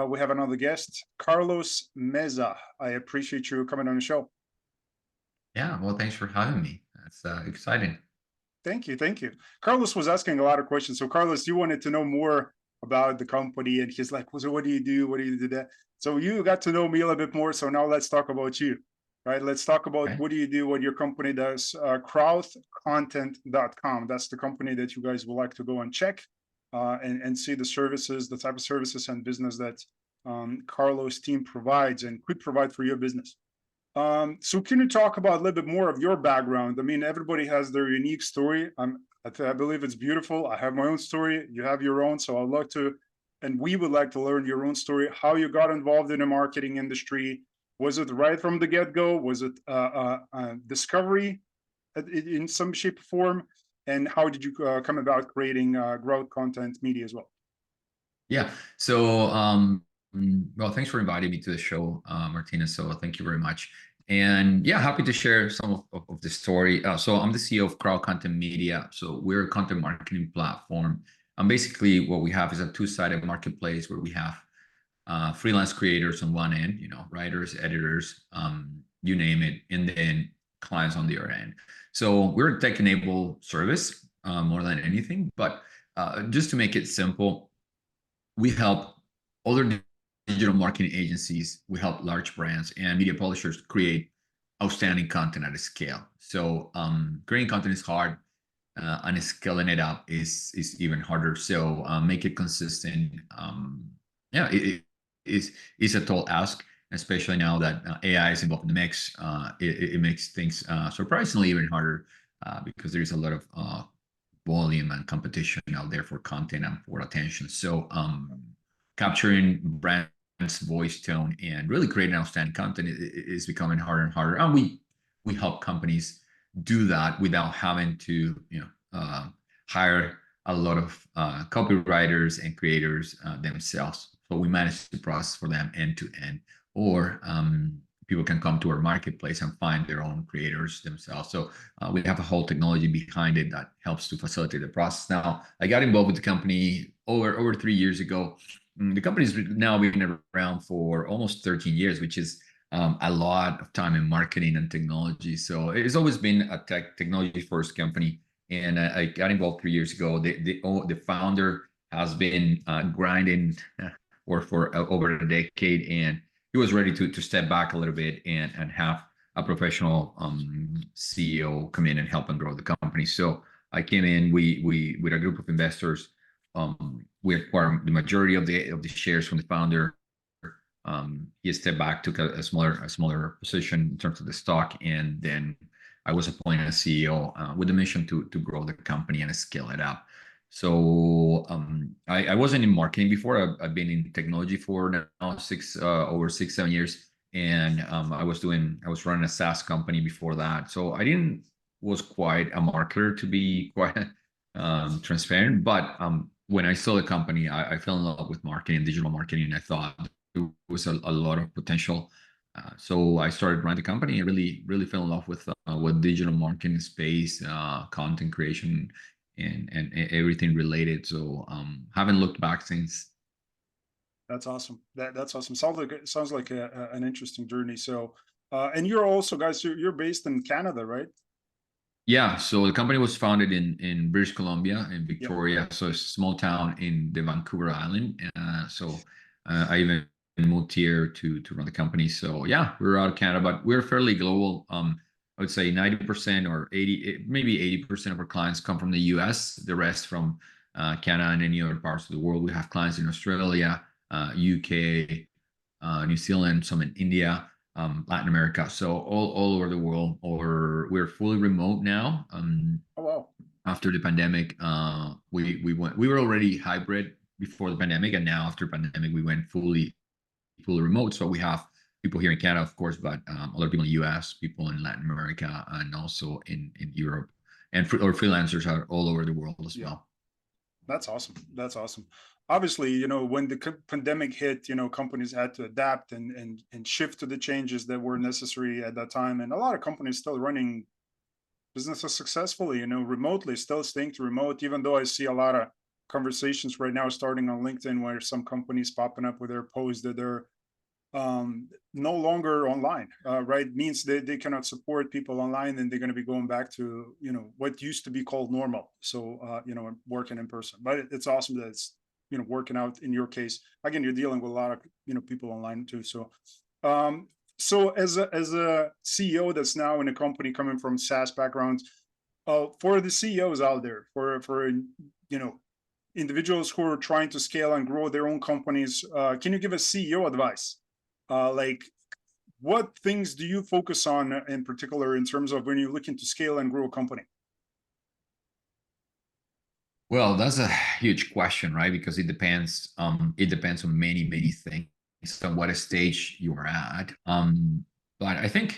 we have another guest, Carlos Meza. I appreciate you coming on the show. Yeah, well, thanks for having me. That's exciting. Thank you, thank you. Carlos was asking a lot of questions. So, Carlos, you wanted to know more about the company, and he's like, "So, what do you do? What do you do that?" So, you got to know me a little bit more. So now let's talk about you, right? Let's talk about Okay. what do you do, what your company does. Crowdcontent.com. That's the company that you guys would like to go and check and see the services, the type of services and business that Carlos' team provides and could provide for your business. So can you talk about a little bit more of your background? I mean, everybody has their unique story. I believe it's beautiful. I have my own story. You have your own. So I'd like to, and we would like to learn your own story, how you got involved in the marketing industry. Was it right from the get-go? Was it discovery in some shape or form? And how did you come about creating growth content media as well? Yeah. So, well, thanks for inviting me to the show, Martina. So thank you very much. And yeah, happy to share some of the story. So I'm the CEO of Crowd Content Media. So we're a content marketing platform. And basically what we have is a two-sided marketplace where we have freelance creators on one end, writers, editors, you name it, and then clients on the other end. So we're a tech-enabled service more than anything. But just to make it simple, we help other digital marketing agencies, we help large brands and media publishers create outstanding content at a scale. So creating content is hard, and scaling it up is even harder. So make it consistent. Yeah, it is a tall ask, especially now that AI is involved in the mix. It makes things surprisingly even harder because there is a lot of volume and competition out there for content and for attention. So capturing brands voice, tone, and really creating outstanding content is becoming harder and harder. And we help companies do that without having to hire a lot of copywriters and creators themselves. So we manage the process for them end to end, or people can come to our marketplace and find their own creators themselves. So we have a whole technology behind it that helps to facilitate the process. Now, I got involved with the company over 3 years ago. The company's now been around for almost 13 years, which is a lot of time in marketing and technology. So it's always been a technology first company. And I got involved 3 years ago. The founder has been grinding for over a decade, and he was ready to step back a little bit and have a professional CEO come in and help and grow the company. So I came in, we with a group of investors, we acquired the majority of the shares from the founder. He stepped back, took a smaller position in terms of the stock, and then I was appointed as CEO with the mission to grow the company and scale it up. So I wasn't in marketing before. I've been in technology for now over 6-7 years, and I was running a SaaS company before that. So I was quite a marketer, to be quite transparent. But when I saw the company, I fell in love with marketing, digital marketing, and I thought there was a lot of potential. So I started running the company and really fell in love with digital marketing space, content creation, and everything related. So haven't looked back since. That's awesome. That's awesome. Sounds like an interesting journey. So, and you're also, guys, you're based in Canada, right? Yeah. So the company was founded in British Columbia, in Yep. Victoria. So it's a small town in the Vancouver Island. So I even moved here to run the company. So yeah, we're out of Canada, but we're fairly global. I would say 90% or 80, maybe 80% of our clients come from the US, the rest from Canada and any other parts of the world. We have clients in Australia, UK, New Zealand, some in India, Latin America. So all over the world, or we're fully remote now. Oh, wow. After the pandemic, we were already hybrid before the pandemic, and now after pandemic, we went fully remote. So we have people here in Canada, of course, but other people in the US, people in Latin America, and also in Europe. And our freelancers are all over the world as well. That's awesome. That's awesome. Obviously, when the pandemic hit, companies had to adapt and shift to the changes that were necessary at that time. And a lot of companies still running businesses successfully, remotely, still staying to remote, even though I see a lot of conversations right now starting on LinkedIn where some companies popping up with their posts that they're no longer online, right? Means they cannot support people online, and they're going to be going back to, you know, what used to be called normal. So, you know, working in person. But it's awesome that it's, you know, working out in your case. Again, you're dealing with a lot of, you know, people online too. So, so as a CEO that's now in a company coming from SaaS backgrounds, for the CEOs out there, for you know, individuals who are trying to scale and grow their own companies, can you give a CEO advice? Like, what things do you focus on in particular in terms of when you're looking to scale and grow a company? Well, that's a huge question, right? Because it depends. It depends on many things, on what stage you are at. But I think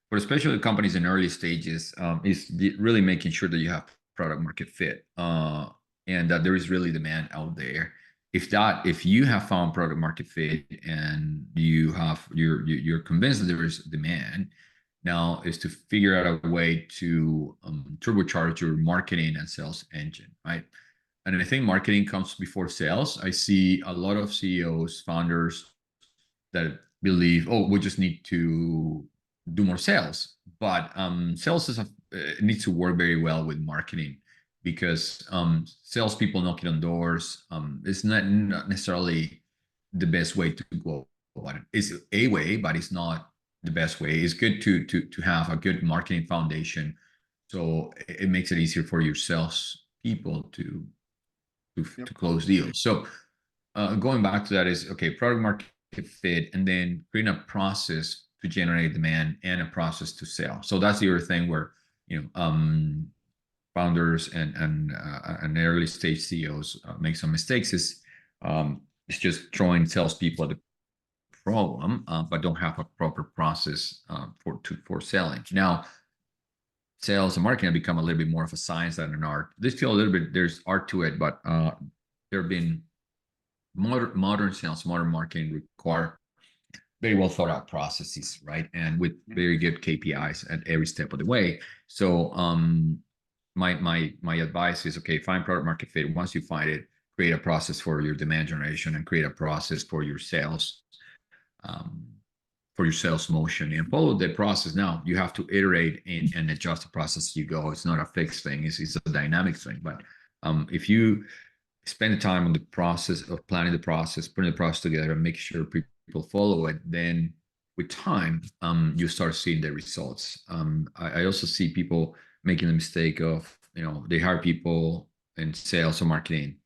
for especially companies in early stages, is really making sure that you have product market fit, and that there is really demand out there. If you have found product market fit and you're convinced that there is demand, now is to figure out a way to turbocharge your marketing and sales engine, right? And I think marketing comes before sales. I see a lot of CEOs, founders that believe, oh, we just need to do more sales. But sales needs to work very well with marketing, because salespeople knocking on doors is not necessarily the best way to go about it. It's a way, but it's not the best way. It's good to have a good marketing foundation, so it makes it easier for your sales people to close deals. So going back to that is, okay, product market fit, and then creating a process to generate demand and a process to sell. So that's the other thing where, you know, founders and early stage CEOs make some mistakes, is it's just throwing salespeople at the problem, but don't have a proper process for selling. Now, sales and marketing have become a little bit more of a science than an art. They still a little bit, there's art to it, but there have been modern sales, modern marketing require very well thought out processes, right? And with very good KPIs at every step of the way. So my advice is, okay, find product market fit. Once you find it, create a process for your demand generation and create a process for your sales. For your sales motion, and follow the process. Now you have to iterate and adjust the process as you go. It's not a fixed thing, it's a dynamic thing. But if you spend the time on the process of planning the process, putting the process together, and make sure people follow it, then with time you start seeing the results. I also see people making the mistake of, you know, they hire people in sales or marketing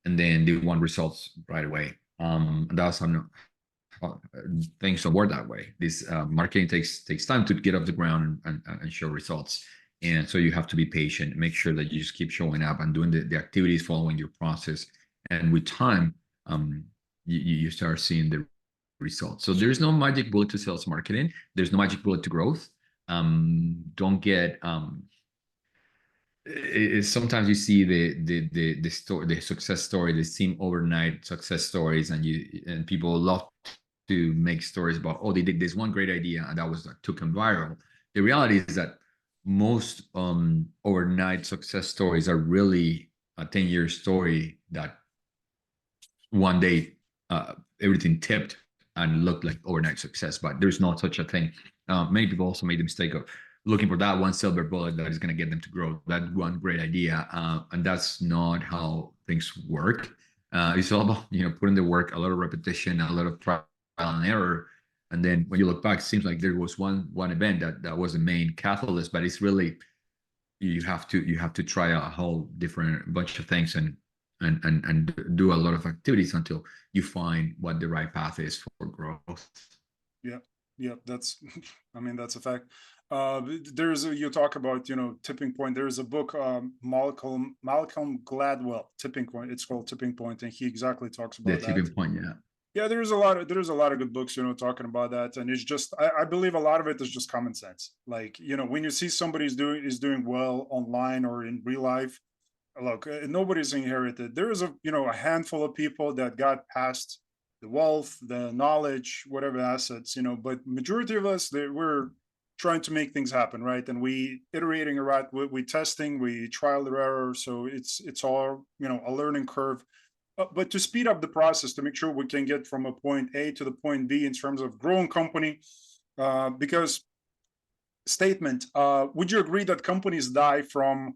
and then they want results right away. That's things don't work that way. This marketing takes time to get off the ground and show results. And so you have to be patient, make sure that you just keep showing up and doing the activities following your process. And with time, you start seeing the results. So there's no magic bullet to sales marketing. There's no magic bullet to growth. Don't get sometimes you see the story, the success story, the seem overnight success stories, and people love to make stories about, oh, they did this one great idea and that was like took them viral. The reality is that most overnight success stories are really a 10-year story that one day everything tipped and looked like overnight success, but there's not such a thing. Many people also made the mistake of looking for that one silver bullet that is going to get them to grow, that one great idea, and that's not how things work. It's all about, you know, putting the work, a lot of repetition, a lot of trial and error, and then when you look back, it seems like there was one event that was the main catalyst, but it's really you have to try a whole different bunch of things and do a lot of activities until you find what the right path is for growth. Yeah, that's I mean, that's a fact. You talk about, you know, tipping point. There's a book, Malcolm Gladwell, Tipping Point. It's called Tipping Point, and he exactly talks about The that. tipping point, yeah. Yeah, there's a lot of good books, you know, talking about that. And it's just I believe a lot of it is just common sense. Like, you know, when you see somebody is doing well online or in real life, look, nobody's inherited. There is a handful of people that got past the wealth, the knowledge, whatever assets, you know, but majority of us, we're trying to make things happen, right? And we iterating around, we testing, we trial and error. So it's all, you know, a learning curve. But to speed up the process, to make sure we can get from a point A to the point B in terms of growing company, because statement, would you agree that companies die from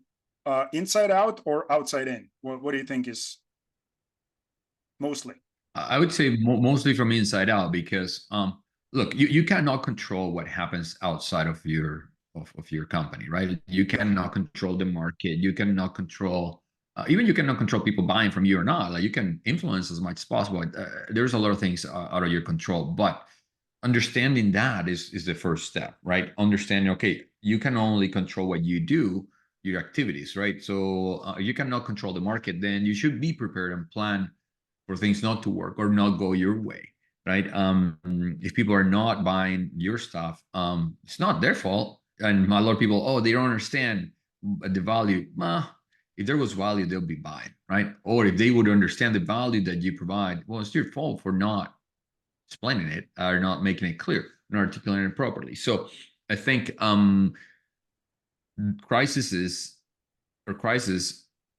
inside out or outside in? What do you think is mostly? I would say mostly from inside out, because look, you cannot control what happens outside of your company, right? You Yeah. cannot control the market. You cannot control even you cannot control people buying from you or not. Like, you can influence as much as possible. There's a lot of things out of your control, but understanding that is the first step, right? Understanding, okay, you can only control what you do, your activities, right? So you cannot control the market, then you should be prepared and plan for things not to work or not go your way, right? If people are not buying your stuff, it's not their fault. And a lot of people, oh, they don't understand the value. If there was value, they'll be buying, right? Or if they would understand the value that you provide, well, it's your fault for not explaining it or not making it clear, not articulating it properly. So I think crises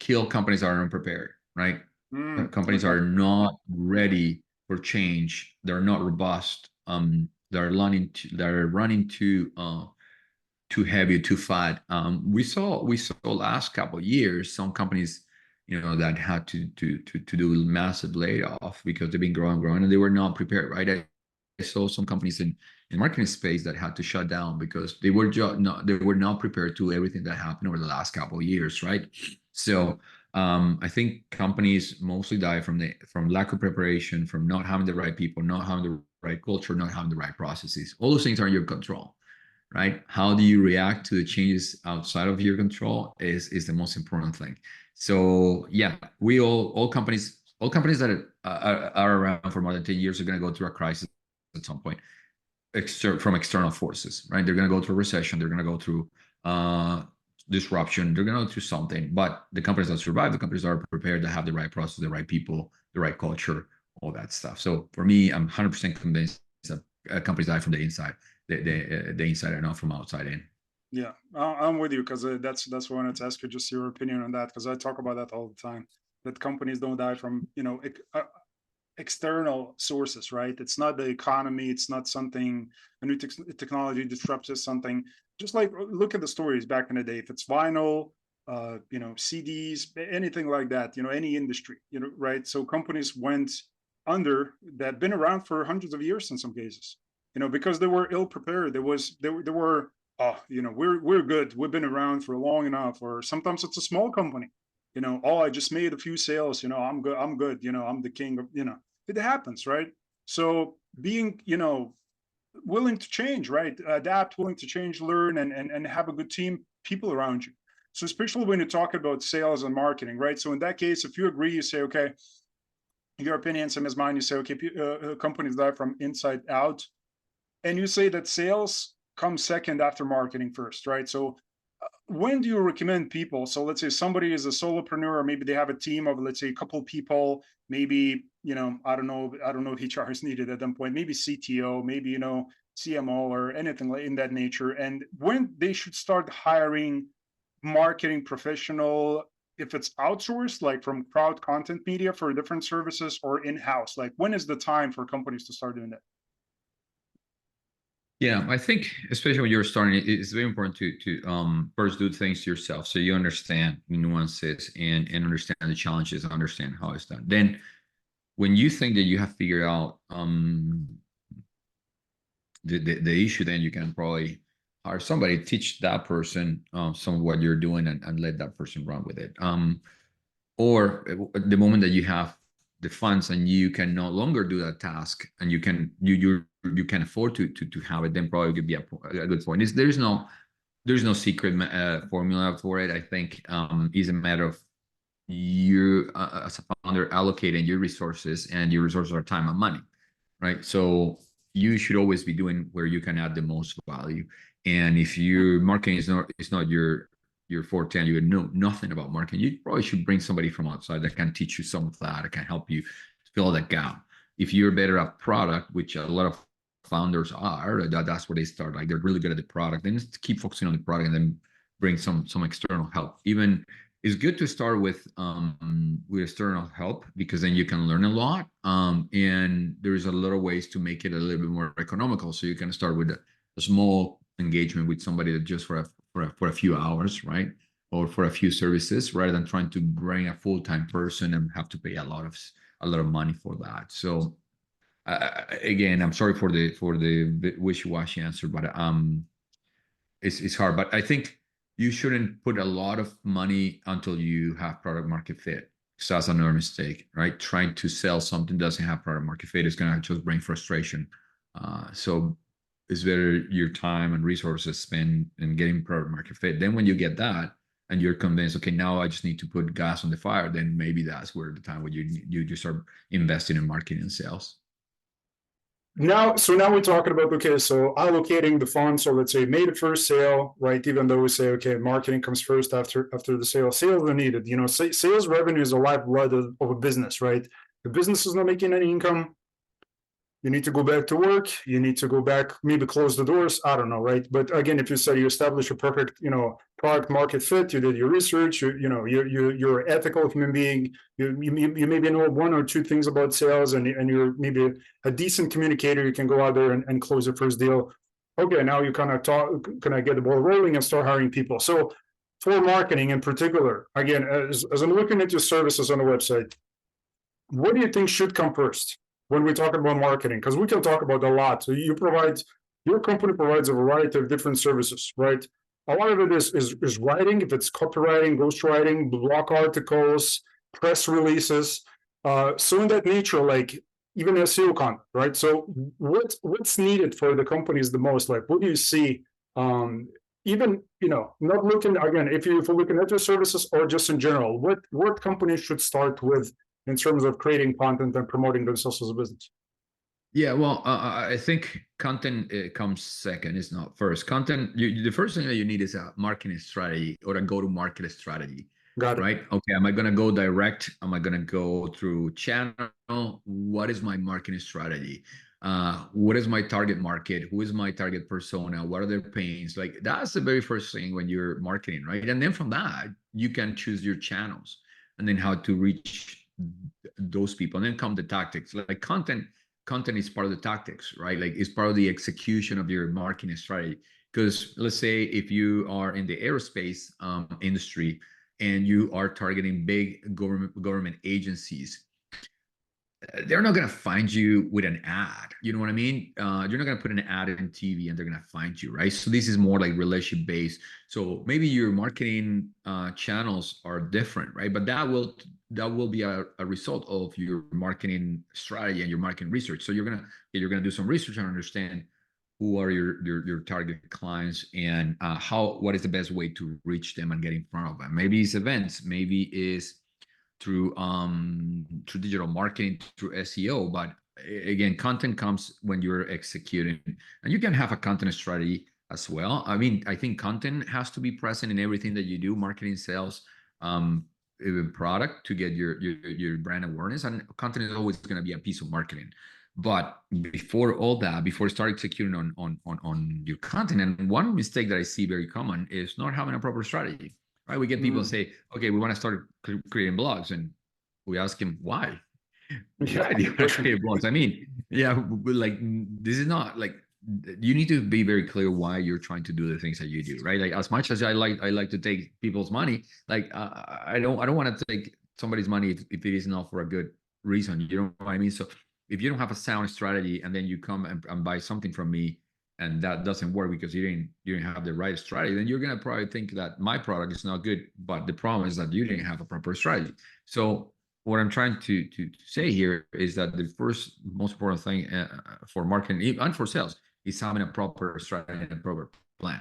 kill companies that are unprepared, right? Companies Okay. are not ready for change. They're not robust. They're running too heavy, too fat. We saw last couple of years some companies, that had to do massive layoff because they've been growing, and they were not prepared, right? I saw some companies in marketing space that had to shut down because they were not prepared to everything that happened over the last couple of years, right? So I think companies mostly die from lack of preparation, from not having the right people, not having the right culture, not having the right processes. All those things are in your control, right? How do you react to the changes outside of your control is the most important thing. So yeah, we all companies that are around for more than 10 years are going to go through a crisis at some point, from external forces, right? They're going to go through a recession. They're going to go through disruption. They're going to go through something. But the companies that survive, the companies that are prepared, to have the right process, the right people, the right culture, all that stuff. So for me, I'm 100% convinced that companies die from the inside, the inside and not from outside in. Yeah, I'm with you because that's why I wanted to ask you just your opinion on that, because I talk about that all the time. That companies don't die from, external sources, right? It's not the economy. It's not something, a new technology disrupts something. Just like look at the stories back in the day. If it's vinyl, CDs, anything like that, any industry, right? So companies went under that been around for hundreds of years in some cases, because they were ill prepared. There were, oh, we're good. We've been around for long enough. Or sometimes it's a small company, oh, I just made a few sales, I'm good, I'm the king of, it happens, right? So being, willing to change, right? Adapt, willing to change, learn, and have a good team, people around you. So especially when you talk about sales and marketing, right? So in that case, if you agree, you say, okay, your opinion, same as mine, you say, okay, companies die from inside out. And you say that sales comes second after marketing first, right? So when do you recommend people? So let's say somebody is a solopreneur, or maybe they have a team of, let's say, a couple people, maybe, I don't know if HR is needed at that point, maybe CTO, maybe, CMO or anything like in that nature. And when they should start hiring marketing professional, if it's outsourced, like from crowd content media for different services, or in-house, like when is the time for companies to start doing that? Yeah, I think especially when you're starting, it's very important to first do things yourself, so you understand the nuances and understand the challenges, understand how it's done. Then, when you think that you have figured out the issue, then you can probably hire somebody, teach that person some of what you're doing, and let that person run with it. Or the moment that you have the funds and you can no longer do that task, and you can afford to have it, then probably could be a good point. There's no secret formula for it. I think is a matter of you as a founder allocating your resources, and your resources are time and money, right? So you should always be doing where you can add the most value. And if your marketing is not your forte, and you know nothing about marketing, you probably should bring somebody from outside that can teach you some of that can help you fill that gap. If you're better at product, which a lot of founders are. That's where they start. Like they're really good at the product. Then just keep focusing on the product and then bring some external help. Even it's good to start with external help because then you can learn a lot. And there's a lot of ways to make it a little bit more economical. So you can start with a small engagement with somebody that just for a few hours, right? Or for a few services, rather than trying to bring a full-time person and have to pay a lot of money for that. So again, I'm sorry for the wishy-washy answer, but it's hard. But I think you shouldn't put a lot of money until you have product market fit. So that's another mistake, right? Trying to sell something that doesn't have product market fit is going to just bring frustration. So it's better your time and resources spent in getting product market fit. Then when you get that and you're convinced, okay, now I just need to put gas on the fire, then maybe that's where the time when you start investing in marketing and sales. Now we're talking about, okay, so allocating the funds. So let's say made a first sale, right? Even though we say, okay, marketing comes first after the sale. Sales are needed. You know, sales revenue is the lifeblood of a business, right? The business is not making any income. You need to go back to work. You need to go back, maybe close the doors. I don't know, right? But again, if you say you establish a perfect, you know, product market fit, you did your research, you're an ethical human being. You maybe know one or two things about sales, and you're maybe a decent communicator. You can go out there and close your first deal. Okay, now you kind of get the ball rolling and start hiring people. So for marketing in particular, again, as I'm looking at your services on the website, what do you think should come first when we talk about marketing? Because we can talk about a lot. So your company provides a variety of different services, right? A lot of it is writing, if it's copywriting, ghostwriting, blog articles, press releases. So in that nature, like even SEO content, right? So what's needed for the companies the most? Like, what do you see? Even, you know, not looking again, if you're looking at your services or just in general, what companies should start with in terms of creating content and promoting themselves as a business? Yeah, well, I think content comes second, it's not first. Content, the first thing that you need is a marketing strategy or a go-to-market strategy. Got it. Right? Okay, am I going to go direct? Am I going to go through channel? What is my marketing strategy? What is my target market? Who is my target persona? What are their pains? Like that's the very first thing when you're marketing, right? And then from that, you can choose your channels and then how to reach those people. And then come the tactics. Like content is part of the tactics, right? Like it's part of the execution of your marketing strategy. Because let's say if you are in the aerospace industry and you are targeting big government agencies, they're not going to find you with an ad. You know what I mean? You're not going to put an ad in TV and they're going to find you, right? So this is more like relationship based. So maybe your marketing channels are different, right? But that will be a result of your marketing strategy and your marketing research. So you're gonna do some research and understand who are your target clients and what is the best way to reach them and get in front of them. Maybe it's events, maybe it's through digital marketing, through SEO. But again, content comes when you're executing, and you can have a content strategy as well. I mean, I think content has to be present in everything that you do, marketing, sales, even product, to get your brand awareness. And content is always going to be a piece of marketing. But before all that, before you start executing on your content, and one mistake that I see very common is not having a proper strategy. Right? We get people say, okay, we want to start creating blogs, and we ask them why. Why do you want to create blogs? I mean, yeah, like this is not like, you need to be very clear why you're trying to do the things that you do, right? Like as much as I like to take people's money, like I don't want to take somebody's money if it is not for a good reason. You know what I mean? So if you don't have a sound strategy and then you come and buy something from me, and that doesn't work because you didn't have the right strategy, then you're gonna probably think that my product is not good. But the problem is that you didn't have a proper strategy. So what I'm trying to say here is that the first most important thing for marketing and for sales is having a proper strategy and a proper plan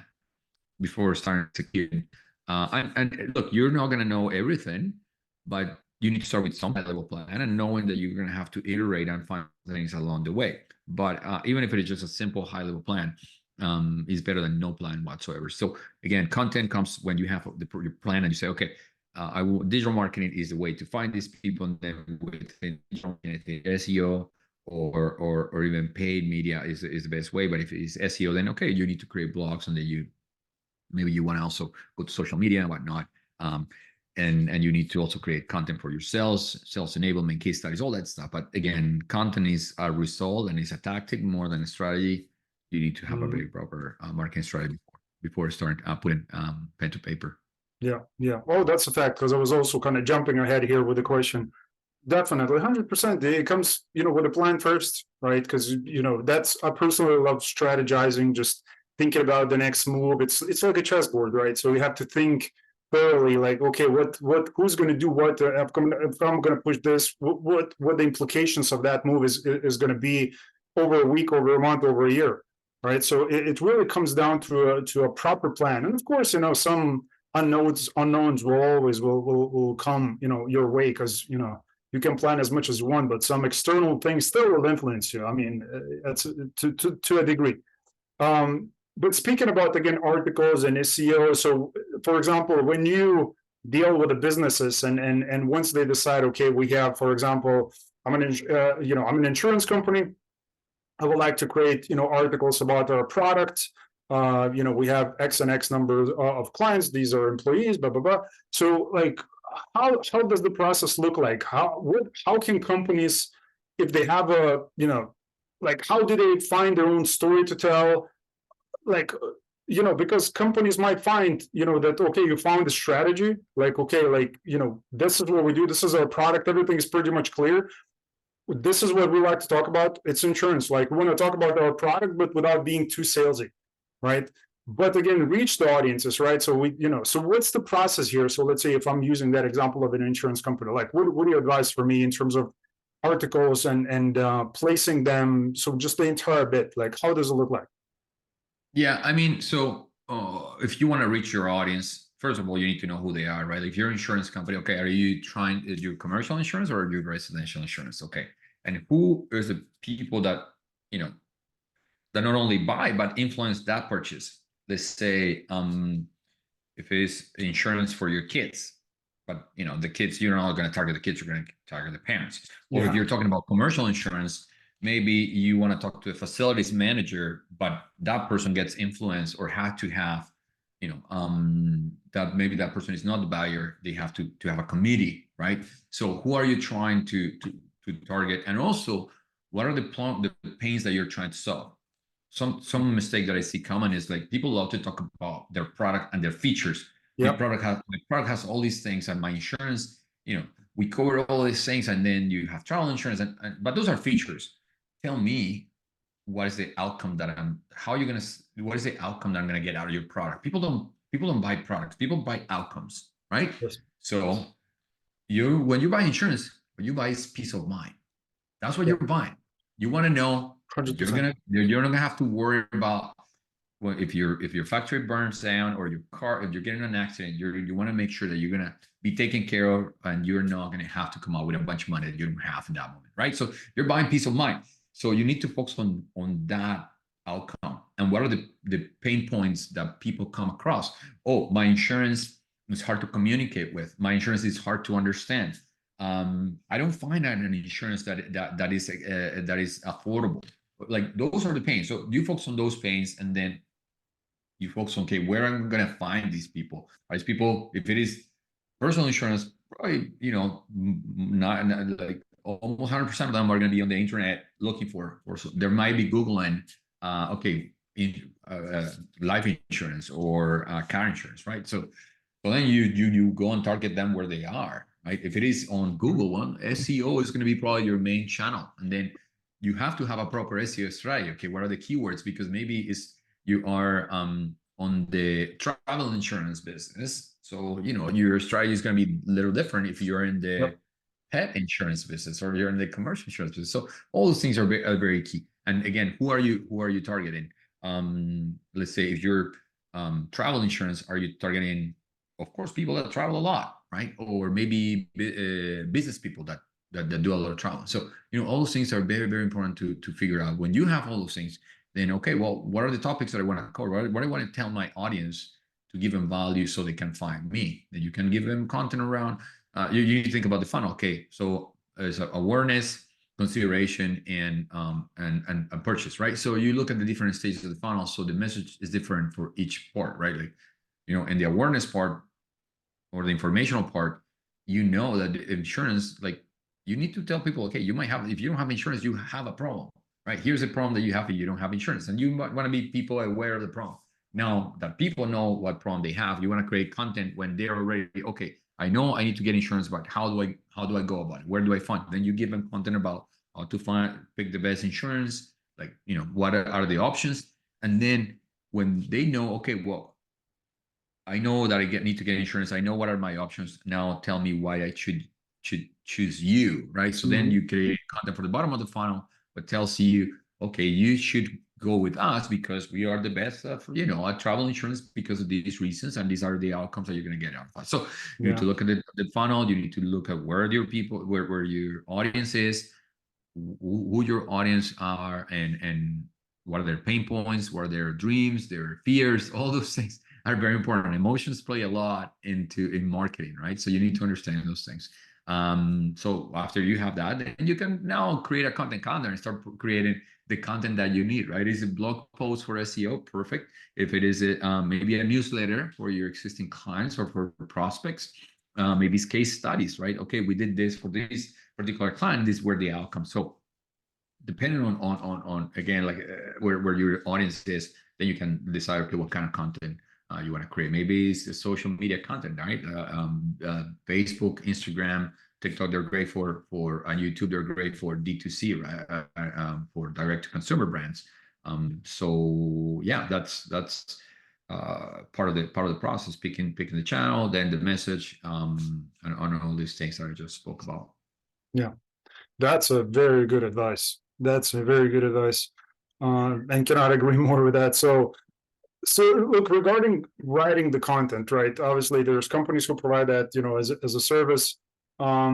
before starting executing. And look, you're not gonna know everything, but you need to start with some high-level plan and knowing that you're gonna have to iterate and find things along the way. But even if it is just a simple high-level plan, is better than no plan whatsoever. So again, content comes when you have your plan and you say, okay, digital marketing is the way to find these people. And then within SEO or even paid media is the best way. But if it's SEO, then okay, you need to create blogs, and then maybe you want to also go to social media and whatnot. And you need to also create content for your sales enablement, case studies, all that stuff. But again, content is a result and it's a tactic more than a strategy. You need to have a very proper marketing strategy before starting putting pen to paper. Yeah, yeah. Oh, that's a fact, because I was also kind of jumping ahead here with the question. Definitely, 100%. It comes, with a plan first, right? Because I personally love strategizing, just thinking about the next move. It's like a chessboard, right? So we have to think thoroughly, like, okay, who's going to do what? If I'm going to push this, what the implications of that move is going to be over a week, over a month, over a year, right? So it really comes down to a proper plan, and of course, some unknowns will always will come, your way, because you can plan as much as you want, but some external things still will influence you. I mean, it's to a degree. But speaking about, again, articles and SEO, so for example, when you deal with the businesses and once they decide, okay, we have, for example, I'm an insurance company. I would like to create, articles about our product. We have X and X number of clients. These are employees, blah, blah, blah. So like, how does the process look like? How can companies, if they have like, how do they find their own story to tell? Like, because companies might find, that, okay, you found the strategy, like, okay, like, this is what we do. This is our product. Everything is pretty much clear. This is what we like to talk about. It's insurance. Like, we want to talk about our product, but without being too salesy, right? But again, reach the audiences, right? So so what's the process here? So let's say if I'm using that example of an insurance company, like, what do you advise for me in terms of articles and placing them? So just the entire bit, like, how does it look like? Yeah, I mean, so if you want to reach your audience, first of all, you need to know who they are, right? If you're an insurance company, okay, are you trying to do commercial insurance or are you residential insurance? Okay. And who is the people that, that not only buy, but influence that purchase? Let's say, if it's insurance for your kids, but the kids, you're not going to target the kids, you're going to target the parents. Or if you're talking about commercial insurance, maybe you want to talk to a facilities manager, but that person gets influence or had to have, that maybe that person is not the buyer. They have to have a committee, right? So who are you trying to target? And also, what are the pains that you're trying to solve? Some mistake that I see common is like people love to talk about their product and their features. My product has all these things, and my insurance, we cover all these things, and then you have travel insurance, but those are features. Tell me, what is the outcome that what is the outcome that I'm gonna get out of your product? People don't buy products, people buy outcomes, right? Yes. So when you buy insurance, what you buy is peace of mind. That's what you're buying. You want to know 100%. you're not gonna have to worry about if your factory burns down or your car, if you're getting in an accident, you want to make sure that you're gonna be taken care of, and you're not gonna have to come out with a bunch of money that you don't have in that moment, right? So you're buying peace of mind. So you need to focus on that outcome and what are the pain points that people come across. Oh, my insurance is hard to communicate with. My insurance is hard to understand. I don't find an insurance that is affordable. Like, those are the pains. So you focus on those pains, and then you focus on, okay, where I'm gonna find these people. Are these people, if it is personal insurance, probably not like almost 100% of them are going to be on the internet looking for. So there might be Google and life insurance or car insurance, right? So then you go and target them where they are, right? If it is on Google, one SEO is going to be probably your main channel, and then you have to have a proper SEO strategy. Okay, what are the keywords? Because maybe you are on the travel insurance business, so your strategy is going to be a little different if you're in the pet insurance business or you're in the commercial insurance business. So all those things are very key. And again, who are you targeting? Let's say if you're travel insurance, are you targeting, of course, people that travel a lot, right? Or maybe business people that do a lot of travel. So all those things are very important to figure out. When you have all those things, then okay, well, what are the topics that I want to cover? What I want to tell my audience to give them value so they can find me? Then you can give them content around. You need to think about the funnel. Okay, so there's awareness, consideration and purchase, right? So you look at the different stages of the funnel. So the message is different for each part, right? Like, in the awareness part or the informational part, that the insurance, like, you need to tell people, okay, you might have, if you don't have insurance, you have a problem, right? Here's a problem that you have if you don't have insurance, and you might want to be people aware of the problem. Now that people know what problem they have, you want to create content when they're already, okay, I know I need to get insurance, but how do I go about it? Where do I find it? Then you give them content about how to pick the best insurance, like, what are the options? And then when they know, okay, well, I know that I need to get insurance. I know what are my options. Now tell me why I should choose you, right? So then you create content for the bottom of the funnel, but tells you, okay, you should go with us because we are the best for, at travel insurance because of these reasons, and these are the outcomes that you're going to get out of us. So you need to look at the funnel. You need to look at where your people, where your audience is, who your audience are, and what are their pain points, what are their dreams, their fears. All those things are very important. Emotions play a lot in marketing, right? So you need to understand those things. So after you have that, then you can now create a content calendar and start creating the content that you need, right? Is it blog post for SEO? Perfect. If it is maybe a newsletter for your existing clients or for prospects, maybe it's case studies, right? Okay, we did this for this particular client. These were the outcomes. So depending on again, like where your audience is, then you can decide, okay, what kind of content you want to create. Maybe it's the social media content, right? Facebook, Instagram, TikTok, they're great for and YouTube, they're great for D2C, right? For direct to consumer brands. So yeah, that's part of the process, picking the channel, then the message, and on all these things that I just spoke about. Yeah, that's a very good advice. That's a very good advice, and cannot agree more with that. So look, regarding writing the content, right? Obviously, there's companies who provide that, as a service. How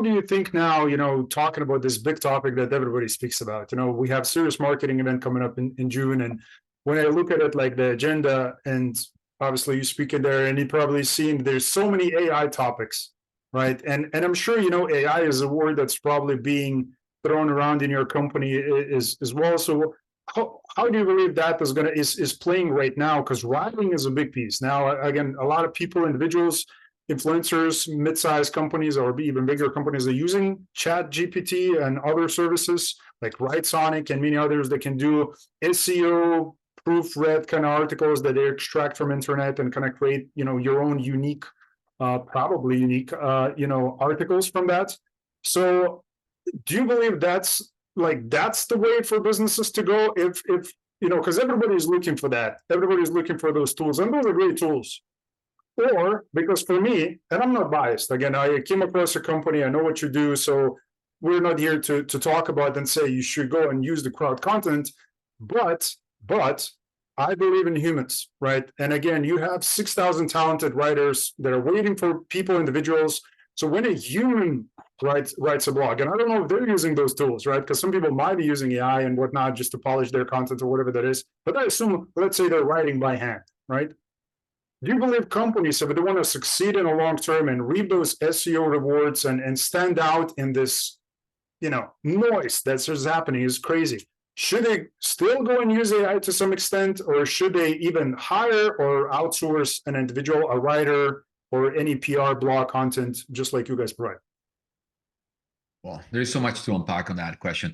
do you think now, talking about this big topic that everybody speaks about, we have serious marketing event coming up in June. And when I look at it, like the agenda, and obviously you speak in there, and you probably seen there's so many AI topics, right? And I'm sure, AI is a word that's probably being thrown around in your company as well. So how do you believe that is playing right now? Because writing is a big piece. Now, again, a lot of people, individuals, influencers, mid-sized companies, or even bigger companies are using Chat GPT and other services like WriteSonic and many others that can do SEO proofread kind of articles that they extract from internet and kind of create, your own unique, probably unique, articles from that. So do you believe that's the way for businesses to go? If because everybody's looking for that. Everybody's looking for those tools, and those are great tools. Or because for me, and I'm not biased, again, I came across a company, I know what you do, so we're not here to talk about and say you should go and use the crowd content, but I believe in humans, right? And again, you have 6,000 talented writers that are waiting for people, individuals. So when a human writes a blog, and I don't know if they're using those tools, right? Because some people might be using AI and whatnot just to polish their content or whatever that is. But I assume, let's say they're writing by hand, right? Do you believe companies, if they want to succeed in the long term and reap those SEO rewards and stand out in this, noise that's just happening is crazy, should they still go and use AI to some extent, or should they even hire or outsource an individual, a writer, or any PR blog content, just like you guys provide? Well, there's so much to unpack on that question.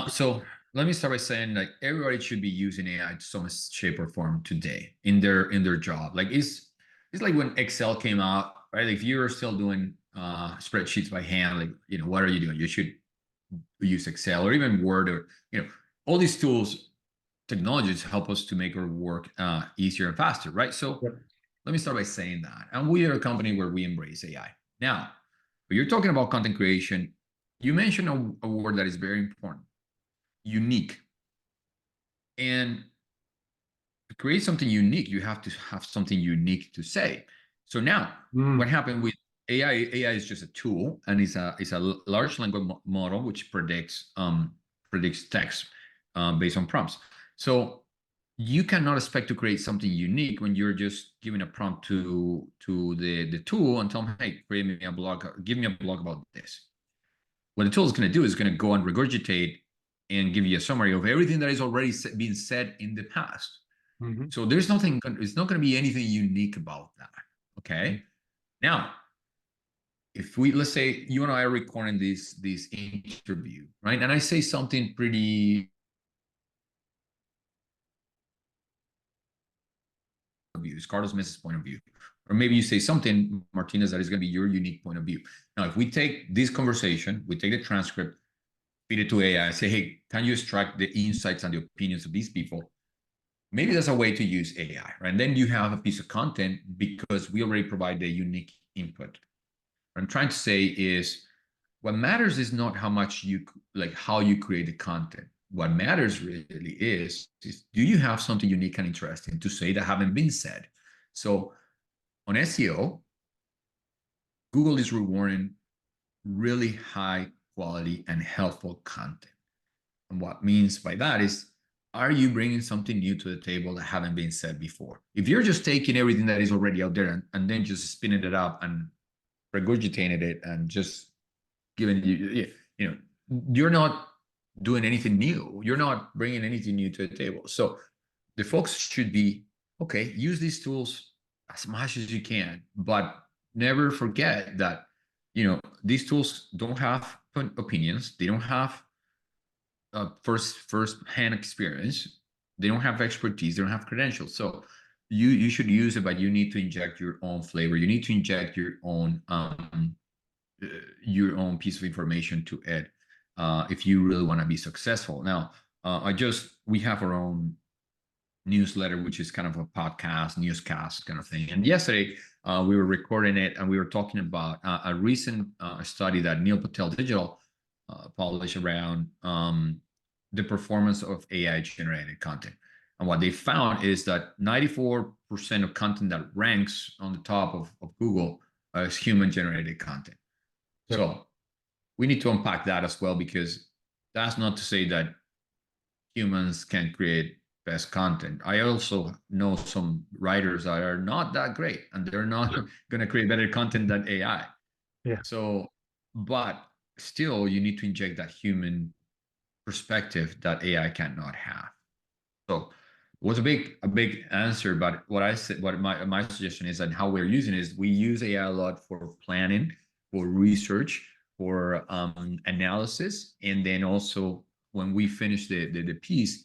So let me start by saying, like, everybody should be using AI in some shape or form today in their job. Like, it's like when Excel came out, right? If you're still doing spreadsheets by hand, like, what are you doing? You should use Excel or even Word, or all these tools, technologies help us to make our work easier and faster, right? So let me start by saying that. And we are a company where we embrace AI. Now, when you're talking about content creation, you mentioned a word that is very important: unique. And to create something unique, you have to have something unique to say. So now, what happened with AI? AI is just a tool, and it's a large language model which predicts text based on prompts. So you cannot expect to create something unique when you're just giving a prompt to the tool and tell them, hey, create me a blog, give me a blog about this. what the tool is going to do is going to go and regurgitate and give you a summary of everything that is already been said in the past. So there's nothing, it's not going to be anything unique about that. Okay. Now, if we, let's say you and I are recording this interview, right? And I say something pretty view, it's Carlos Mesa's point of view. Or maybe you say something, Martinez, that is going to be your unique point of view. Now, if we take this conversation, we take the transcript, feed it to AI, say, hey, can you extract the insights and the opinions of these people? Maybe that's a way to use AI, right? And then you have a piece of content because we already provide the unique input. What I'm trying to say is what matters is not how much you, like how you create the content. What matters really is do you have something unique and interesting to say that haven't been said? So on SEO, Google is rewarding really high quality and helpful content. And what means by that is, are you bringing something new to the table that haven't been said before? If you're just taking everything that is already out there and then just spinning it up and regurgitating it and just giving you know, you're not doing anything new. You're not bringing anything new to the table. So the focus should be, okay, use these tools as much as you can, but never forget that, you know, these tools don't have opinions. They don't have first-hand experience. They don't have expertise. They don't have credentials. So you should use it, but you need to inject your own flavor. You need to inject your own piece of information to it if you really want to be successful. Now, we have our own newsletter, which is kind of a podcast, newscast kind of thing. And yesterday we were recording it and we were talking about a recent study that Neil Patel Digital published around the performance of AI generated content. And what they found is that 94% of content that ranks on the top of Google is human generated content. So we need to unpack that as well, because that's not to say that humans can create best content. I also know some writers that are not that great and they're not going to create better content than AI. Yeah. So, but still you need to inject that human perspective that AI cannot have. So it was a big answer, but what I said, what my suggestion is, and how we're using is we use AI a lot for planning, for research, for analysis, and then also when we finish the piece,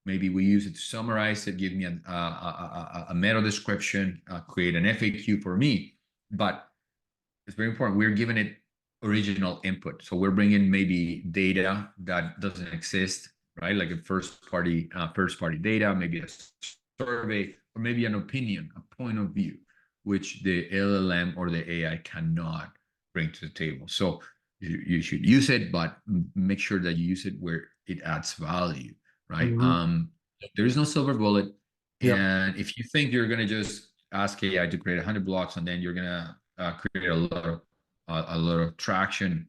maybe we use it to summarize it, give me a meta description, create an FAQ for me. But it's very important. We're giving it original input. So we're bringing maybe data that doesn't exist, right? Like a first party data, maybe a survey, or maybe an opinion, a point of view, which the LLM or the AI cannot bring to the table. So you should use it, but make sure that you use it where it adds value, right? There is no silver bullet. And if you think you're going to just ask AI to create 100 blocks and then you're going to create a lot of traction,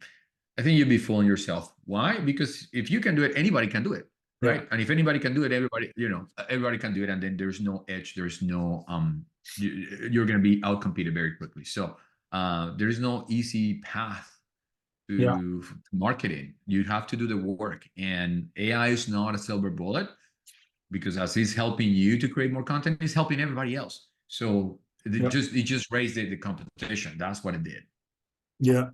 I think you'd be fooling yourself. Why? Because if you can do it, anybody can do it, right? And if anybody can do it, everybody can do it. And then there's no edge. There's no you're going to be outcompeted very quickly. So there is no easy path to marketing. You have to do the work, and AI is not a silver bullet, because as it's helping you to create more content, it's helping everybody else. So it just raised the competition. That's what it did. Yeah.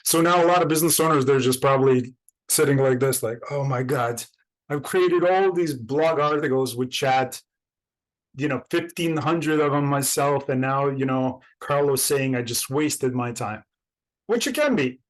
So now a lot of business owners, they're just probably sitting like this, like, oh my God, I've created all these blog articles with chat, 1,500 of them myself. And now, Carlos saying I just wasted my time, which it can be.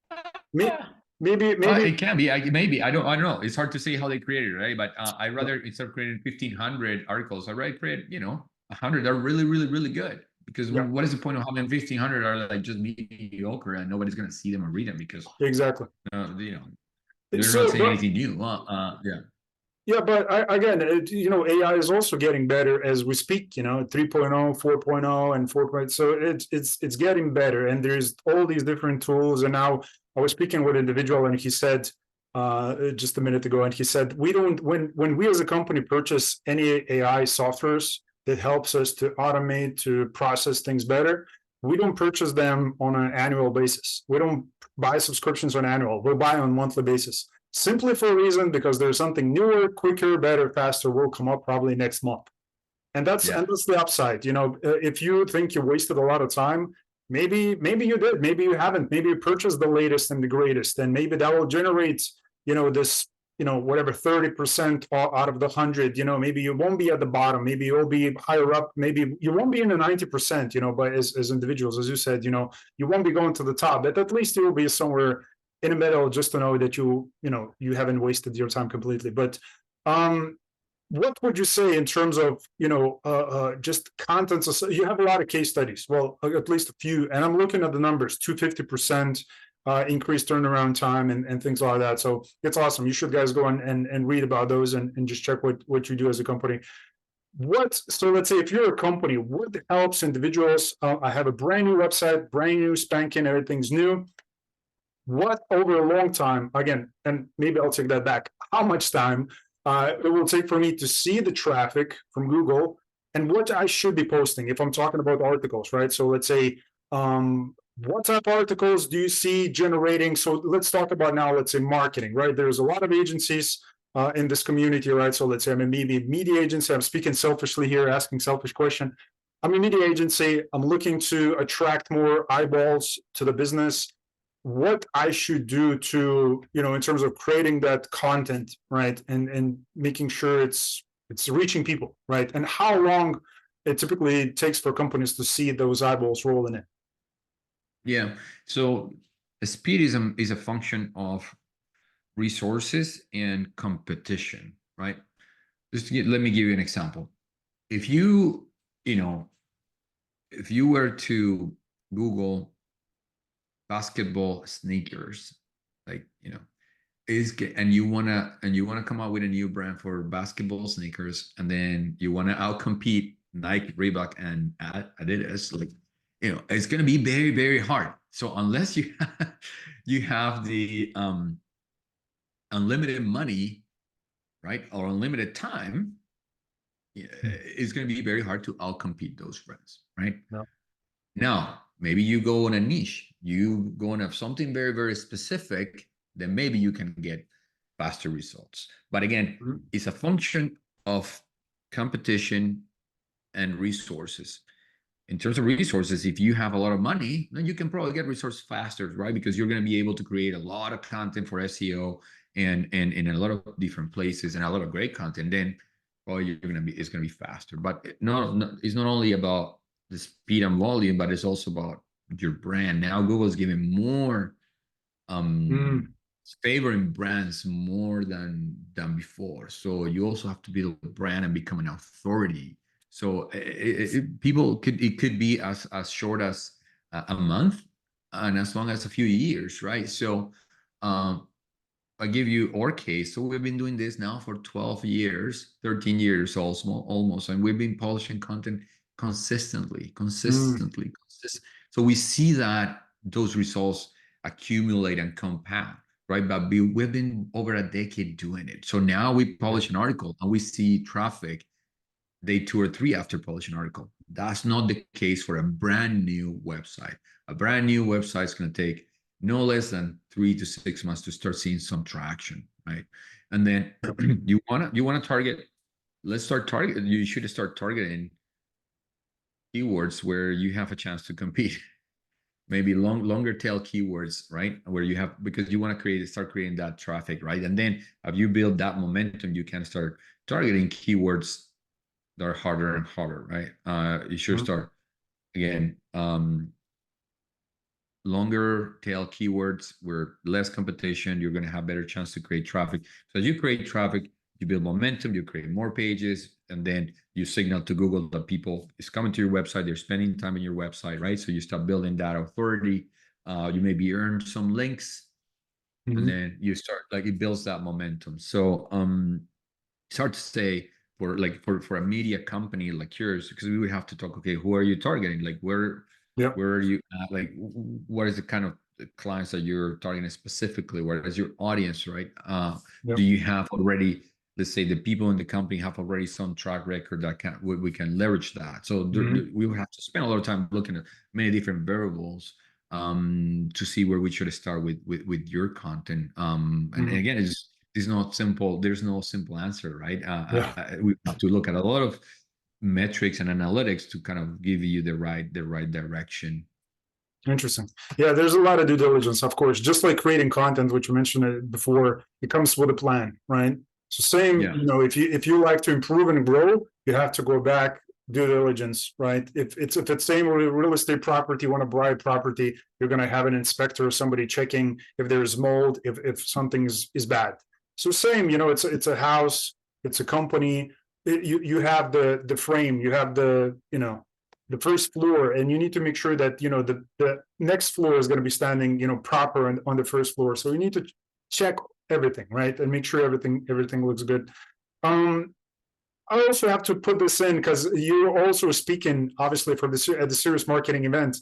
Maybe it can be. Maybe I don't know. It's hard to say how they created it, right? But I rather, instead of creating 1,500 articles, I rather create 100 that are really, really, really good. Because what is the point of having 1,500 are like just mediocre and nobody's going to see them or read them, because exactly, they're not saying anything new. Yeah, but again, AI is also getting better as we speak. 3.0, 4.0, and 4.0. So it's getting better, and there's all these different tools. And now I was speaking with an individual, and he said just a minute ago, and he said when we as a company purchase any AI softwares that helps us to automate, to process things better, we don't purchase them on an annual basis. We don't buy subscriptions on annual. We'll buy on monthly basis. Simply for a reason, because there's something newer, quicker, better, faster will come up probably next month. And that's the upside. You know, if you think you wasted a lot of time, maybe you did, maybe you haven't, maybe you purchased the latest and the greatest, and maybe that will generate, you know, this, you know, whatever 30% out of the 100. You know, maybe you won't be at the bottom, maybe you'll be higher up, maybe you won't be in the 90%. You know, but as individuals, as you said, you know, you won't be going to the top, but at least you'll be somewhere in the middle, just to know that you know, you haven't wasted your time completely. But what would you say in terms of, you know, just contents? You have a lot of case studies, well, at least a few, and I'm looking at the numbers, 250% increased turnaround time and things like that. So it's awesome. You should guys go and read about those and just check what you do as a company. So let's say if you're a company, what helps individuals? I have a brand new website, brand new, spanking, everything's new. What over a long time, again, and maybe I'll take that back, how much time it will take for me to see the traffic from Google and what I should be posting if I'm talking about articles, right? So let's say, what type of articles do you see generating? So let's talk about now, let's say marketing, right? There's a lot of agencies in this community, right? So let's say I'm a media agency. I'm speaking selfishly here, asking selfish question. I'm a media agency. I'm looking to attract more eyeballs to the business. What I should do to, you know, in terms of creating that content, right, and making sure it's reaching people, right, and how long it typically takes for companies to see those eyeballs rolling in. Yeah. So speed is a function of resources and competition, right? Let me give you an example. If you were to Google basketball sneakers, like, you know, and you wanna come out with a new brand for basketball sneakers, and then you wanna outcompete Nike, Reebok, and Adidas, like, you know, it's gonna be very, very hard. So unless you have the unlimited money, right, or unlimited time, it's gonna be very hard to outcompete those brands, right? No. Now, maybe you go on a niche, you go on something very, very specific, then maybe you can get faster results. But again, it's a function of competition and resources. In terms of resources, if you have a lot of money, then you can probably get resources faster, right? Because you're going to be able to create a lot of content for SEO and in a lot of different places and a lot of great content. Then, well, it's going to be faster. But no, it's not only about the speed and volume, but it's also about your brand. Now Google's giving more favoring brands more than before. So you also have to build a brand and become an authority. So it could be as short as a month and as long as a few years, right? So I give you our case. So we've been doing this now for 12 years, 13 years almost, and we've been publishing content consistently. So we see that those results accumulate and compound, right? But we've been over a decade doing it. So now we publish an article and we see traffic day 2 or 3 after publishing an article. That's not the case for a brand new website. A brand new website is going to take no less than 3 to 6 months to start seeing some traction, right? And then you want to target. You should start targeting keywords where you have a chance to compete. Maybe longer tail keywords, right? Where you have, because you want to start creating that traffic, right? And then if you build that momentum, you can start targeting keywords that are harder and harder, right? You should start again, longer tail keywords where less competition, you're going to have better chance to create traffic. So as you create traffic, you build momentum, you create more pages, and then you signal to Google that people is coming to your website, they're spending time in your website, right? So you start building that authority. You maybe earn some links, and then you start, like, it builds that momentum. So it's hard to say for a media company like yours, because we would have to talk, okay, who are you targeting? Like where are you at? Like what is the kind of clients that you're targeting specifically? What is your audience, right? Do you have already let's say the people in the company have already some track record that we can leverage that. So we would have to spend a lot of time looking at many different variables to see where we should start with your content. And again, it's not simple. There's no simple answer, right? We have to look at a lot of metrics and analytics to kind of give you the right direction. Interesting. Yeah, there's a lot of due diligence, of course. Just like creating content, which you mentioned before, it comes with a plan, right? So same, you know, if you like to improve and grow, you have to go back, due diligence, right? If it's same real estate property, you want to buy property, you're going to have an inspector or somebody checking if there's mold, if something is bad. So same, you know, it's a house, it's a company. You have the frame, you have the, you know, the first floor, and you need to make sure that, you know, the next floor is going to be standing, you know, proper on the first floor. So you need to check everything, right, and make sure everything looks good. I also have to put this in because you're also speaking, obviously, for at the Serious Marketing event,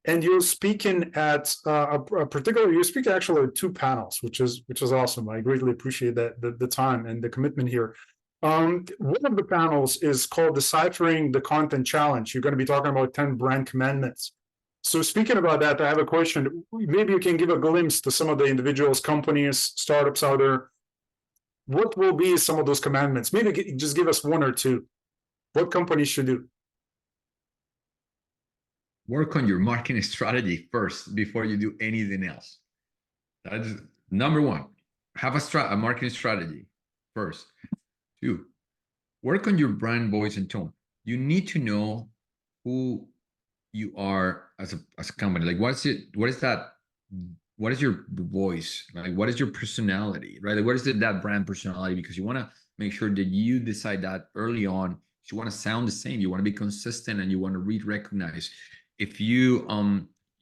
and you're speaking at you're speaking actually at 2 panels, which is awesome. I greatly appreciate that the time and the commitment here. One of the panels is called Deciphering the Content Challenge. You're going to be talking about 10 brand commandments. So speaking about that, I have a question. Maybe you can give a glimpse to some of the individuals, companies, startups out there. What will be some of those commandments? Maybe just give us 1 or 2. What companies should do? Work on your marketing strategy first before you do anything else. That's number 1. Have a marketing strategy first. 2, work on your brand voice and tone. You need to know who you are as a company. Like, what is your voice? Like, what is your personality, right? Like, what is that brand personality? Because you want to make sure that you decide that early on. You want to sound the same. You want to be consistent, and you want to recognize. If you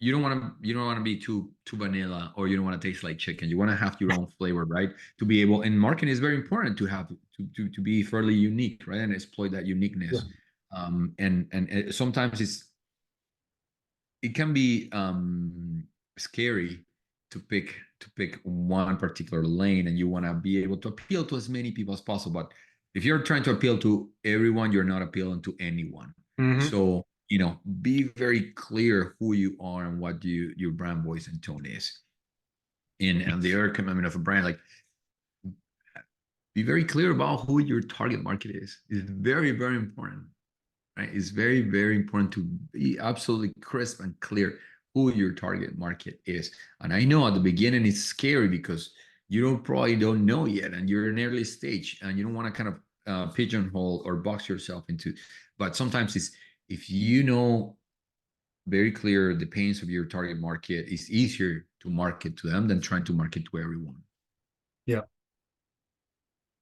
you don't want to be too vanilla, or you don't want to taste like chicken. You want to have your own flavor, right? To be able, and marketing is very important to have to be fairly unique, right? And exploit that uniqueness. And sometimes it can be scary to pick one particular lane, and you want to be able to appeal to as many people as possible. But if you're trying to appeal to everyone, you're not appealing to anyone. So, you know, be very clear who you are and what your brand voice and tone is. And the other commandment of a brand, like, be very clear about who your target market is. It's very, very important, right? It's very, very important to be absolutely crisp and clear who your target market is. And I know at the beginning it's scary because you probably don't know yet, and you're in early stage, and you don't want to kind of pigeonhole or box yourself into. But sometimes if you know very clear the pains of your target market, it's easier to market to them than trying to market to everyone. Yeah.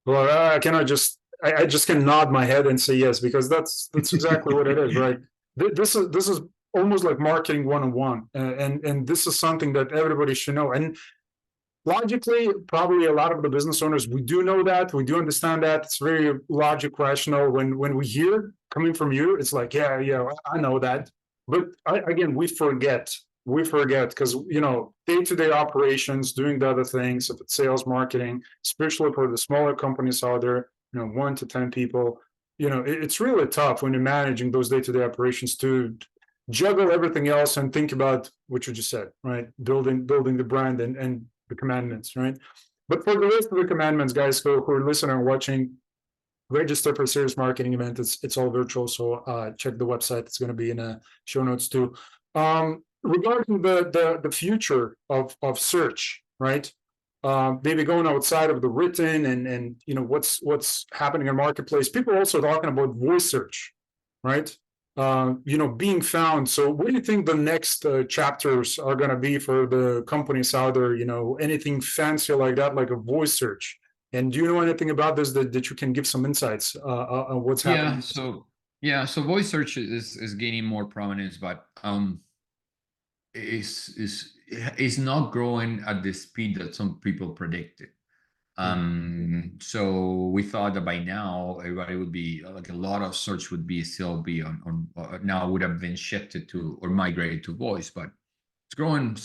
Well, I just can nod my head and say yes, because that's exactly what it is, right? This is almost like marketing 101, and this is something that everybody should know. And logically, probably a lot of the business owners, we do know that, we do understand that. It's very logic rational. When we hear coming from you, it's like, yeah, I know that. But again, we forget because, you know, day-to-day operations, doing the other things, if it's sales, marketing, especially for the smaller companies out there, you know, 1 to 10 people, you know, it's really tough when you're managing those day-to-day operations to juggle everything else and think about what you just said, right? Building the brand and the commandments, right? But for the rest of the commandments, guys, who are listening and watching, register for Serious Marketing event. It's all virtual, so check the website. It's going to be in the show notes too. Regarding the future of search, right? Maybe going outside of the written and you know what's happening in marketplace. People are also talking about voice search, right? You know, being found. So what do you think the next chapters are going to be for the companies out there? You know, anything fancy like that, like a voice search? And do you know anything about this that you can give some insights on what's happening? So voice search is gaining more prominence, but is not growing at the speed that some people predicted. So we thought that by now everybody would be like, a lot of search would still be on now would have been shifted to or migrated to voice, but it's growing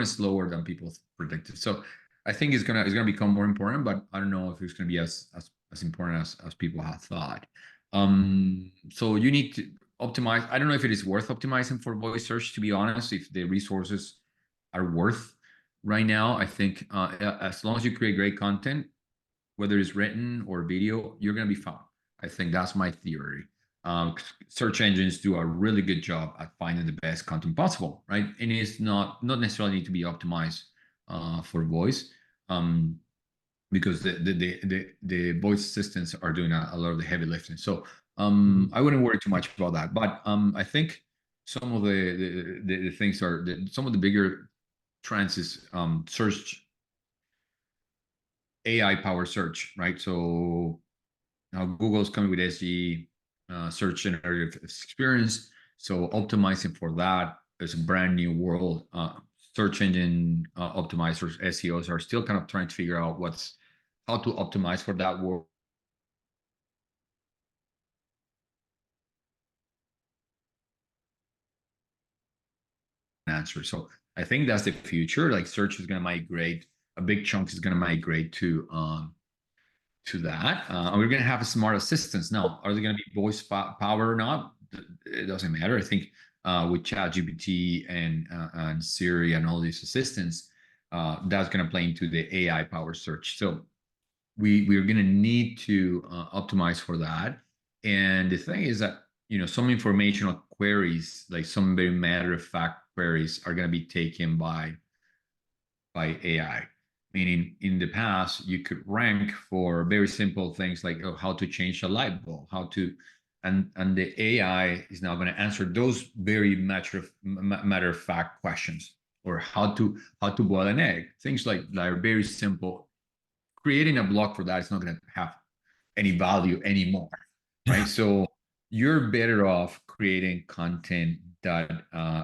slower than people predicted. So I think it's gonna become more important, but I don't know if it's gonna be as as important as people have thought. So you need to optimize. I don't know if it is worth optimizing for voice search, to be honest, if the resources are worth right now. I think as long as you create great content, whether it's written or video, you're going to be found. I think that's my theory. Search engines do a really good job at finding the best content possible, right? And it's not necessarily need to be optimized for voice, because the voice assistants are doing a lot of the heavy lifting. So I wouldn't worry too much about that. But I think some of the things are some of the bigger trends is search, AI powered search, right? So now Google's coming with SG, search generative experience. So optimizing for that is a brand new world. Search engine optimizers, SEOs are still kind of trying to figure out how to optimize for that world. Answer. So I think that's the future. Like search is going to migrate. A big chunk is going to migrate to that. And we're going to have smart assistants. Now, are they going to be voice power or not? It doesn't matter. I think with ChatGPT and Siri and all these assistants, that's going to play into the AI power search. So we're going to need to optimize for that. And the thing is that, some informational queries, like some very matter of fact queries, are going to be taken by AI. Meaning, in the past, you could rank for very simple things like how to change a light bulb, and the AI is now going to answer those very matter of fact questions, or how to boil an egg. Things like that are very simple. Creating a blog for that is not going to have any value anymore, right? So you're better off creating content that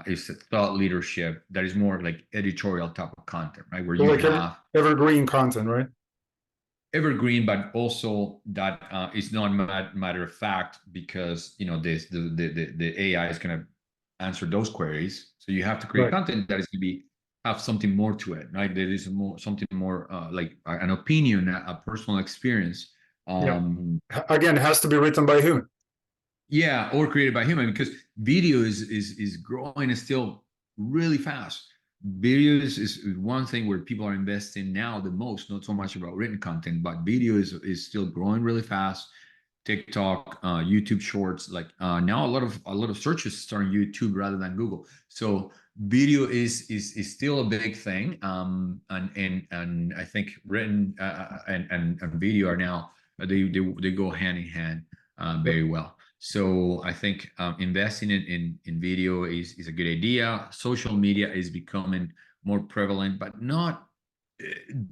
is thought leadership, that is more like editorial type of content, right? Where you Like have evergreen content, right? evergreen, but also that is not matter of fact, because the AI is going to answer those queries. So you have to create content that is going to have something more to it, right? There is something more like an opinion, a personal experience. Again, it has to be written by a human. Yeah, or created by human, because video is growing still really fast. Video is one thing where people are investing now the most, not so much about written content, but video is still growing really fast. TikTok, YouTube Shorts, like now a lot of searches start on YouTube rather than Google. So video is still a big thing, and I think written and video are now they go hand in hand very well. So I think investing in video is a good idea. Social media is becoming more prevalent, but not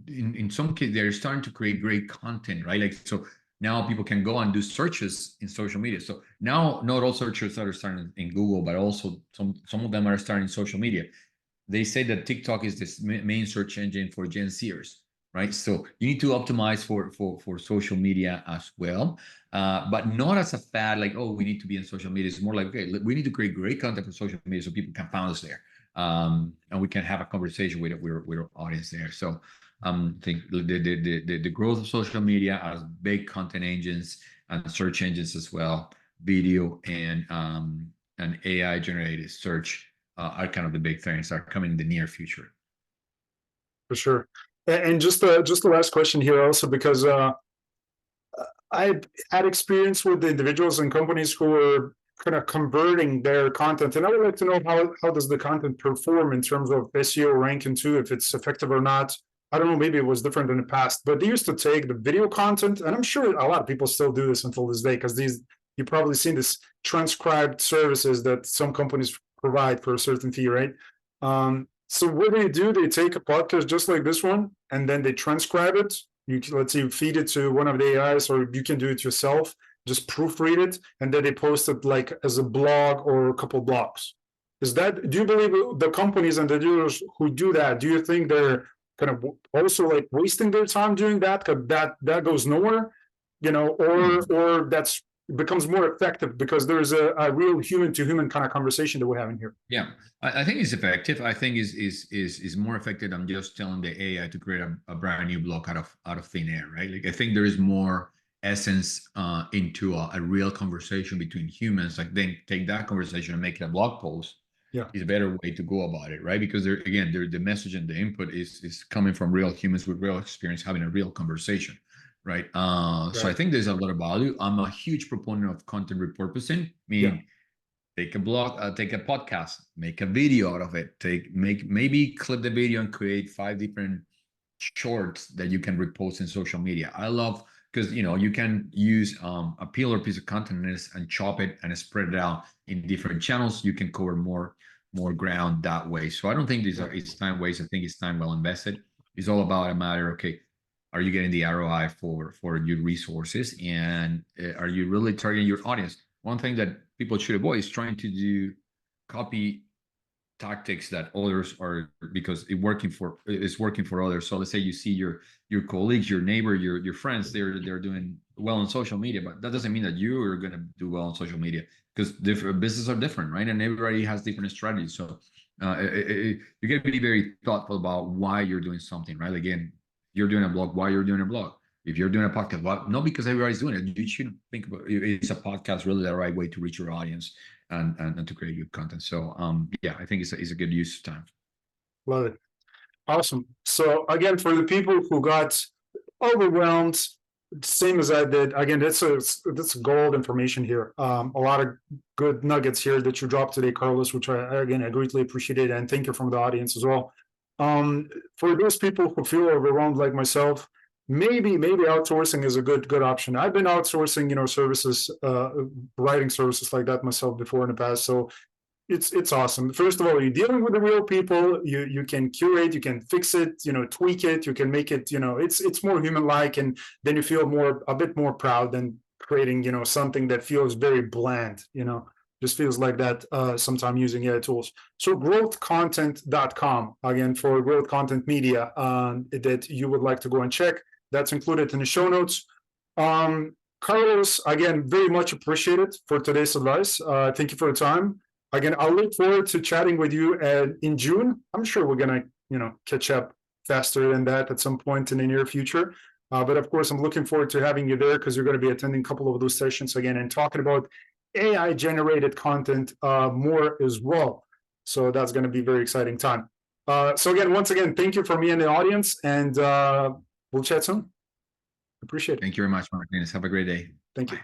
in some cases they're starting to create great content, right? Like, so now people can go and do searches in social media. So now not all searchers are starting in Google, but also some of them are starting in social media. They say that TikTok is this main search engine for Gen Zers, right? So you need to optimize for social media as well, but not as a fad, like, oh, we need to be in social media. It's more like, okay, we need to create great content for social media so people can find us there, and we can have a conversation with our audience there. So I think the growth of social media as big content engines and search engines as well, video and AI generated search are kind of the big things that are coming in the near future. For sure. And just the last question here also, because I've had experience with the individuals and companies who are kind of converting their content, and I would like to know how does the content perform in terms of SEO ranking too, if it's effective or not. I don't know, maybe it was different in the past, but they used to take the video content, and I'm sure a lot of people still do this until this day, because you've probably seen this transcribed services that some companies provide for a certain fee, right? So what do? They take a podcast just like this one, and then they transcribe it. Let's say you feed it to one of the AIs, or you can do it yourself. Just proofread it, and then they post it like as a blog or a couple blogs. Do you believe the companies and the dealers who do that? Do you think they're kind of also like wasting their time doing that? Because that goes nowhere, or that's becomes more effective because there's a real human to human kind of conversation that we're having here. Yeah, I think it's effective. I think is more effective than just telling the AI to create a brand new block out of thin air, right? Like, I think there is more essence into a real conversation between humans, like then take that conversation and make it a blog post, is a better way to go about it, right? Because the message and the input is coming from real humans with real experience having a real conversation, right? So I think there's a lot of value. I'm a huge proponent of content repurposing, meaning take a blog, take a podcast, make a video out of it, maybe clip the video and create 5 different shorts that you can repost in social media. I love, because you can use a pillar piece of content and chop it and spread it out in different channels. You can cover more ground that way. So I don't think it's time waste. I think it's time well invested. It's all about a matter, okay, are you getting the ROI for your resources, and are you really targeting your audience? One thing that people should avoid is trying to do copy tactics that others are, because it's working for others. So let's say you see your colleagues, your neighbor, your friends, they're doing well on social media, but that doesn't mean that you are going to do well on social media, because different businesses are different, right? And everybody has different strategies. So you got to be very thoughtful about why you're doing something, right? Again, you're doing a blog, why you're doing a blog. If you're doing a podcast, well, not because everybody's doing it. You should think about, is a podcast really the right way to reach your audience and to create good content? So yeah, I think it's a good use of time. Love it. Awesome. So again, for the people who got overwhelmed, same as I did, again, that's gold information here. A lot of good nuggets here that you dropped today, Carlos, which I greatly appreciate it, and thank you from the audience as well. For those people who feel overwhelmed like myself, maybe outsourcing is a good option. I've been outsourcing, services, writing services like that myself before in the past. So it's awesome. First of all, you're dealing with the real people. You can curate, you can fix it, tweak it, you can make it, it's more human-like, and then you feel a bit more proud than creating, something that feels very bland, just feels like that sometimes using AI tools. So growthcontent.com, again, for growth content media that you would like to go and check. That's included in the show notes. Carlos, again, very much appreciated for today's advice. Thank you for your time. Again, I'll look forward to chatting with you in June. I'm sure we're going to, catch up faster than that at some point in the near future. But of course, I'm looking forward to having you there, because you're going to be attending a couple of those sessions again and talking about AI-generated content more as well. So that's going to be a very exciting time. So again, once again, thank you from me and the audience, and we'll chat soon. Appreciate it. Thank you very much, Martinez. Have a great day. Thank you. Bye.